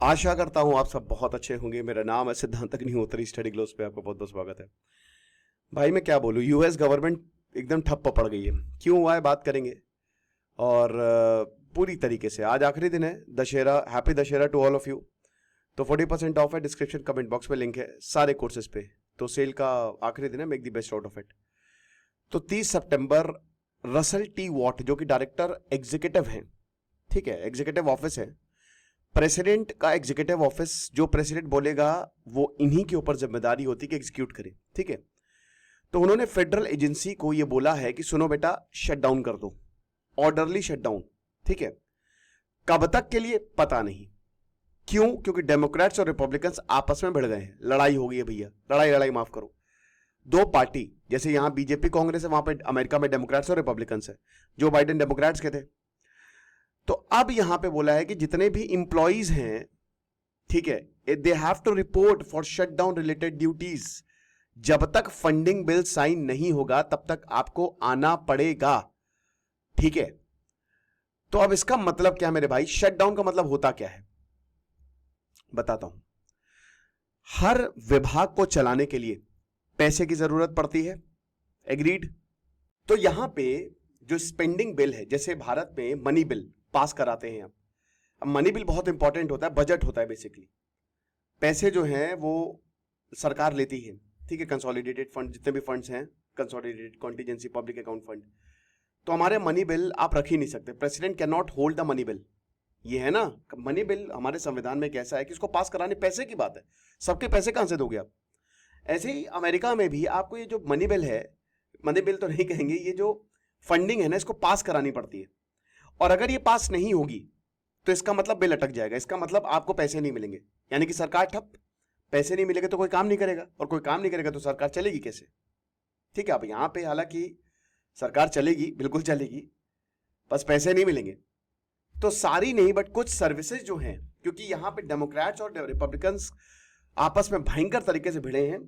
आशा करता हूँ आप सब बहुत अच्छे होंगे। मेरा नाम है सिद्धांत अग्निहोत्री, स्टडी ग्लोस पे आपका बहुत बहुत स्वागत है। भाई मैं क्या बोलूँ, यूएस गवर्नमेंट एकदम ठप्प पड़ गई है। क्यों हुआ है बात करेंगे। और पूरी तरीके से आज आखिरी दिन है Dussehra. Happy Dussehra to all of you. तो 40% ऑफ है, डिस्क्रिप्शन कमेंट बॉक्स में लिंक है सारे कोर्सेज पे। तो सेल का आखिरी दिन है, make the best out of it. तो 30 सितंबर रसल टी वॉट जो कि डायरेक्टर एग्जीक्यूटिव हैं, ठीक है, एग्जीक्यूटिव ऑफिस है, प्रेसिडेंट का एग्जीक्यूटिव ऑफिस, जो प्रेसिडेंट बोलेगा वो इन्हीं के ऊपर जिम्मेदारी होती है कि एग्जीक्यूट करे, ठीक है। तो उन्होंने फेडरल एजेंसी को ये बोला है कि सुनो बेटा, शट डाउन कर दो, ऑर्डरली शट डाउन, ठीक है। कब तक के लिए पता नहीं। क्यों? क्योंकि डेमोक्रेट्स और रिपब्लिकन्स आपस में भिड़ गए हैं, लड़ाई हो गई है भैया, लड़ाई माफ करो। दो पार्टी, जैसे यहां बीजेपी कांग्रेस है, वहां पे अमेरिका में डेमोक्रेट्स और रिपब्लिकन्स है। जो बाइडेन डेमोक्रेट्स के थे। तो अब यहां पे बोला है कि जितने भी इंप्लॉइज हैं, ठीक है, they have to report for shut down related duties. जब तक फंडिंग बिल साइन नहीं होगा तब तक आपको आना पड़ेगा, ठीक है। तो अब इसका मतलब क्या मेरे भाई, शट डाउन का मतलब होता क्या है बताता हूं। हर विभाग को चलाने के लिए पैसे की जरूरत पड़ती है, एग्रीड। तो यहां पे जो स्पेंडिंग बिल है, जैसे भारत में मनी बिल पास कराते हैं अब मनी बिल बहुत इंपॉर्टेंट होता है, बजट होता है बेसिकली। पैसे जो हैं वो सरकार लेती है, ठीक है, कंसोलिडेटेड फंड, जितने भी फंड्स हैं, consolidated contingency public account fund. तो हमारे मनी बिल आप रख ही नहीं सकते, president can not hold the money bill. ये है ना, मनी बिल हमारे संविधान में कैसा है कि इसको पास कराने पैसे की बात है। सबके पैसे कहां से दोगे आप। ऐसे ही अमेरिका में भी आपको ये जो मनी बिल है, मनी बिल तो नहीं कहेंगे, ये जो फंडिंग है ना, इसको पास करानी पड़ती है। और अगर ये पास नहीं होगी तो इसका मतलब बिल अटक जाएगा, इसका मतलब आपको पैसे नहीं मिलेंगे, यानी कि सरकार ठप। पैसे नहीं मिलेंगे तो कोई काम नहीं करेगा, और कोई काम नहीं करेगा तो सरकार चलेगी कैसे, ठीक है। अब यहां पे हालांकि सरकार चलेगी, बिल्कुल चलेगी, बस पैसे नहीं मिलेंगे। तो सारी नहीं, बट कुछ सर्विसेज जो हैं, क्योंकि यहां पे डेमोक्रेट्स और रिपब्लिकन्स आपस में भयंकर तरीके से भिड़े हैं।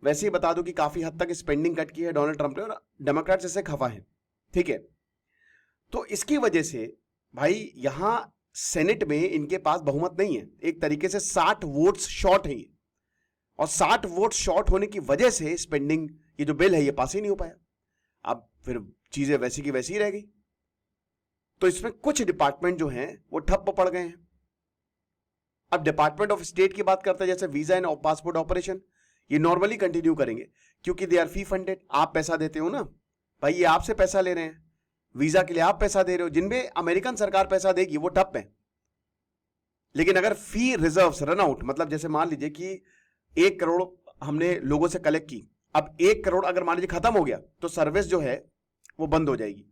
वैसे ही बता दूं कि काफी हद तक स्पेंडिंग कट की है डोनाल्ड ट्रंप ने, और डेमोक्रेट्स इससे खफा है, ठीक है। तो इसकी वजह से भाई यहां सेनेट में इनके पास बहुमत नहीं है, एक तरीके से 60 वोट्स शॉर्ट है ये। और 60 वोट शॉर्ट होने की वजह से स्पेंडिंग, ये जो बिल है, ये पास ही नहीं हो पाया। अब फिर चीजें वैसी की वैसी ही रह गई। तो इसमें कुछ डिपार्टमेंट जो हैं वो ठप्प पड़ गए हैं। अब डिपार्टमेंट ऑफ स्टेट की बात करते हैं, जैसे वीजा एंड पासपोर्ट ऑपरेशन, ये नॉर्मली कंटिन्यू करेंगे क्योंकि दे आर फी फंडेड। आप पैसा देते हो ना भाई, ये आपसे पैसा ले रहे हैं, वीजा के लिए आप पैसा दे रहे हो, जिनमें अमेरिकन सरकार पैसा देगी वो ठप है। लेकिन अगर फी रिजर्व्स रन आउट, मतलब जैसे मान लीजिए कि 1 करोड़ हमने लोगों से कलेक्ट की, अब 1 करोड़ अगर मान लीजिए खत्म हो गया तो सर्विस जो है वो बंद हो जाएगी।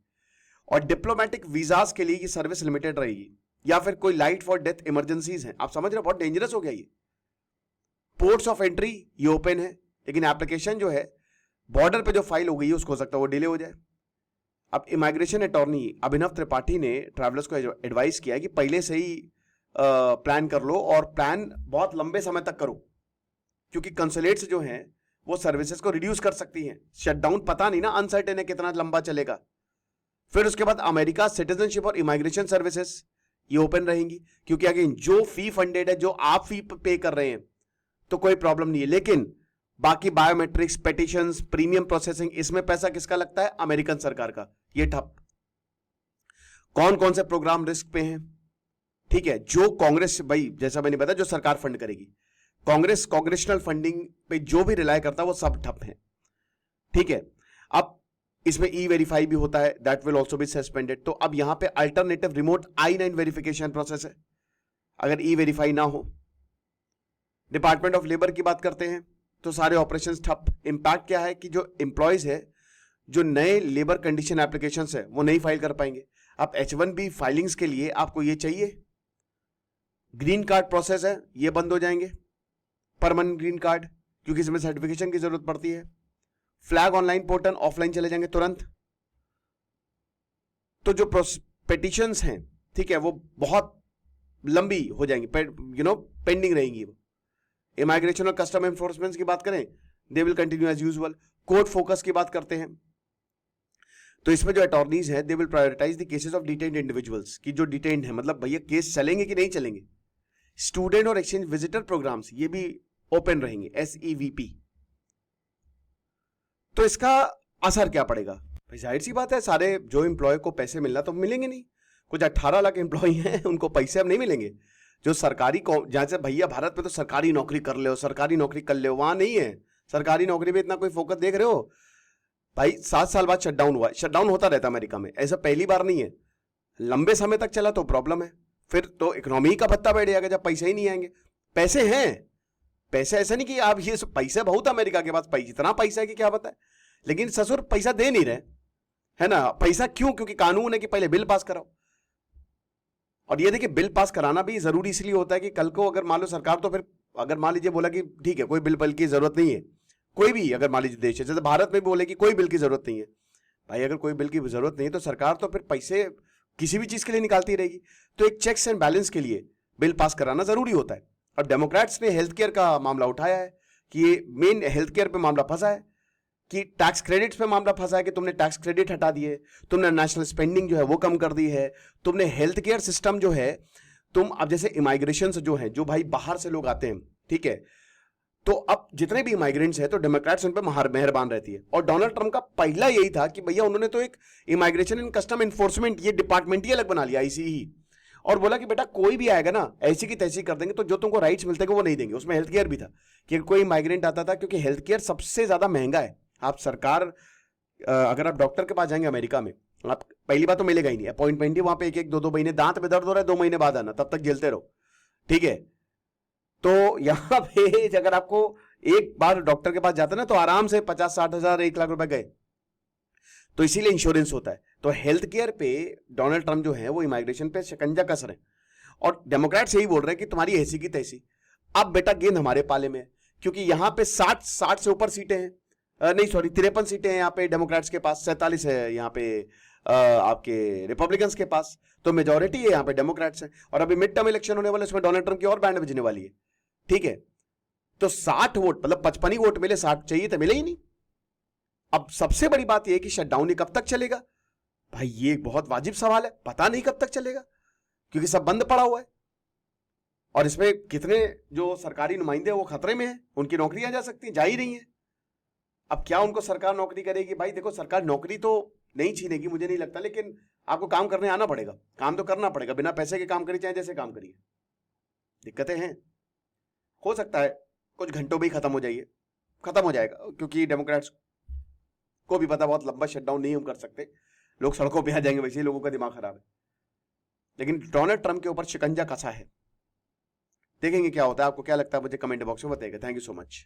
और डिप्लोमेटिक वीजास के लिए ये सर्विस लिमिटेड रहेगी, या फिर कोई लाइट फॉर डेथ इमरजेंसीज है। आप समझ रहे हो, बहुत डेंजरस हो गया ये। पोर्ट्स ऑफ एंट्री ये ओपन है, लेकिन एप्लीकेशन जो है बॉर्डर पे जो फाइल हो गई है उसको हो सकता है वो डिले हो जाए। अब इमिग्रेशन अटॉर्नी अभिनव त्रिपाठी ने ट्रैवलर्स को एडवाइस किया कि पहले से ही प्लान कर लो, और प्लान बहुत लंबे समय तक करो, क्योंकि कंसुलेट्स जो हैं वो सर्विसेज को रिड्यूस कर सकती हैं। शटडाउन पता नहीं ना, अनसर्टेन है कितना लंबा चलेगा। फिर उसके बाद अमेरिका सिटीजनशिप और इमिग्रेशन सर्विसेज ये ओपन रहेंगी, क्योंकि अगेन जो फी फंडेड है, जो आप फी पे कर रहे हैं तो कोई प्रॉब्लम नहीं है। लेकिन बाकी बायोमेट्रिक्स, पेटिशंस, प्रीमियम प्रोसेसिंग, इसमें पैसा किसका लगता है? अमेरिकन सरकार का। ये ठप। कौन कौन से प्रोग्राम रिस्क पे हैं, ठीक है, जो कांग्रेस, भाई जैसा मैंने बताया, जो सरकार फंड करेगी, कांग्रेस कांग्रेशनल फंडिंग पे जो भी रिलाय करता है वो सब ठप है, ठीक है। अब इसमें ई वेरीफाई भी होता है, that will also be suspended. तो अब यहां पे alternative remote I-9 verification process है अगर ई वेरीफाई ना हो। डिपार्टमेंट ऑफ लेबर की बात करते हैं तो सारे ऑपरेशंस ठप। इंपैक्ट क्या है कि जो एम्प्लॉयज है, जो नए लेबर कंडीशन एप्लीकेशंस है वो नहीं फाइल कर पाएंगे। अब H1B फाइलिंग्स के लिए आपको ये चाहिए, ग्रीन कार्ड प्रोसेस है, ये बंद हो जाएंगे, परमानेंट ग्रीन कार्ड, क्योंकि इसमें सर्टिफिकेशन की जरूरत पड़ती है। फ्लैग ऑनलाइन पोर्टल ऑफलाइन चले जाएंगे तुरंत। तो जो पेटिशंस हैं, ठीक है, वो बहुत लंबी हो जाएंगी, पेंडिंग रहेंगी वो। इमिग्रेशन और कस्टम एनफोर्समेंट की बात करें, they will continue as usual. Court focus की बात करते हैं तो इसमें जो अटॉर्नीज है, they will prioritize the cases of detained individuals, की जो डिटेन्ड है, मतलब भैया केस चलेंगे कि नहीं चलेंगे, स्टूडेंट और एक्सचेंज विजिटर प्रोग्राम्स ये भी ओपन रहेंगे, SEVP। तो इसका असर क्या पड़ेगा? भाई जाहिर सी बात है, सारे जो एम्प्लॉय को पैसे मिलना तो मिलेंगे नहीं। कुछ 18 लाख एम्प्लॉय हैं, उनको पैसे अब नहीं मिलेंगे। जो सरकारी, जहां से भैया भारत में तो सरकारी नौकरी कर ले, सरकारी नौकरी कर ले, वहां नहीं है। सरकारी नौकरी पे इतना कोई फोकस देख रहे हो भाई? 7 साल बाद शटडाउन हुआ, शटडाउन होता रहता है अमेरिका में, ऐसा पहली बार नहीं है। लंबे समय तक चला तो प्रॉब्लम है, फिर तो इकोनॉमी का भत्ता बैठ जाएगा जब पैसे ही नहीं आएंगे। पैसे हैं, पैसे ऐसा नहीं कि आप ये पैसे बहुत अमेरिका के पास, पैसे इतना पैसा है कि क्या बताए, लेकिन ससुर पैसा दे नहीं रहे, है ना। पैसा क्यों? क्योंकि कानून है कि पहले बिल पास कराओ। और ये देखिए, बिल पास कराना भी जरूरी इसलिए होता है कि कल को अगर मान लो सरकार, तो फिर अगर मान लीजिए बोला कि ठीक है कोई बिल की जरूरत नहीं है, कोई भी अगर मान लीजिए देश है, जैसे भारत में भी बोले कि कोई बिल की जरूरत नहीं है, भाई अगर कोई बिल की जरूरत नहीं है तो सरकार तो फिर पैसे किसी भी चीज के लिए निकालती रहेगी। तो एक चेक्स एंड बैलेंस के लिए बिल पास कराना जरूरी होता है। और डेमोक्रेट्स ने हेल्थ केयर का मामला उठाया है कि ये मेन हेल्थ केयर पे मामला फंसा है, कि टैक्स क्रेडिट्स पे मामला फंसा है कि तुमने टैक्स क्रेडिट हटा दिए, तुमने नेशनल स्पेंडिंग जो है वो कम कर दी है, तुमने हेल्थ केयर सिस्टम जो है, तुम अब जैसे इमाइग्रेशन जो है, जो भाई बाहर से लोग आते हैं, ठीक है, तो अब जितने भी इमाइग्रेंट्स हैं तो डेमोक्रेट्स उन पर मेहरबान रहती है। और डोनाल्ड ट्रंप का पहला यही था कि भैया उन्होंने तो एक इमाइग्रेशन एंड कस्टम इन्फोर्समेंट ये डिपार्टमेंट ही अलग बना लिया, ICE ही, और बोला कि बेटा कोई भी आएगा ना ऐसी की तैसी कर देंगे, तो जो तुमको राइट्स मिलते हैं वो नहीं देंगे। उसमें हेल्थ केयर भी था कि कोई माइग्रेंट आता था, क्योंकि हेल्थ केयर सबसे ज्यादा महंगा है। आप सरकार, अगर आप डॉक्टर के पास जाएंगे अमेरिका में, आप पहली बात तो मिलेगा ही नहीं, अपॉइंटमेंट ही वहां पे 1-1, 2-2 महीने, दांत में दर्द हो रहा है 2 महीने बाद आना, तब तक झेलते रहो, ठीक है। तो यहां पे अगर आपको एक बार डॉक्टर के पास जाता ना तो आराम से 50-60 हजार 1 लाख रुपए गए। तो इसीलिए इंश्योरेंस होता है। तो हेल्थ केयर पे डोनाल्ड ट्रंप जो है वो इमाइग्रेशन पे शिकंजा कस रहे हैं, और डेमोक्रेट्स यही बोल रहे हैं कि तुम्हारी ऐसी की तैसी। अब बेटा गेंद हमारे पाले में है, क्योंकि यहां पे 60 से ऊपर सीटें हैं, नहीं सॉरी 53 सीटें हैं यहाँ पे डेमोक्रेट्स के पास, 47 है यहाँ पे आपके रिपब्लिकन्स के पास, तो मेजोरिटी है यहाँ पे डेमोक्रेट्स है। और अभी मिड टर्म इलेक्शन होने वाले, उसमें डोनाल्ड ट्रंप की और बैंड बजने वाली है, ठीक है। तो 60 वोट, मतलब 55 ही वोट मिले, 60 चाहिए तो मिले ही नहीं। अब सबसे बड़ी बात यह है कि शटडाउन ही कब तक चलेगा? भाई ये एक बहुत वाजिब सवाल है, पता नहीं कब तक चलेगा, क्योंकि सब बंद पड़ा हुआ है। और इसमें कितने जो सरकारी नुमाइंदे वो खतरे में हैं, उनकी नौकरियां जा सकती हैं, जा ही रही हैं। अब क्या उनको सरकार नौकरी करेगी? भाई देखो, सरकार नौकरी तो नहीं छीनेगी मुझे नहीं लगता, लेकिन आपको काम करने आना पड़ेगा, काम तो करना पड़ेगा, बिना पैसे के काम करिए चाहे जैसे काम करिए। दिक्कतें हैं, हो सकता है कुछ घंटों में ही खत्म हो जाइए, खत्म हो जाएगा, क्योंकि डेमोक्रेट्स को भी पता बहुत लंबा शटडाउन नहीं हम कर सकते, लोग सड़कों पे आ जाएंगे, वैसे ही लोगों का दिमाग खराब है। लेकिन डोनाल्ड ट्रंप के ऊपर शिकंजा कसा है, देखेंगे क्या होता है। आपको क्या लगता है मुझे कमेंट बॉक्स में बताइएगा। Thank you so much.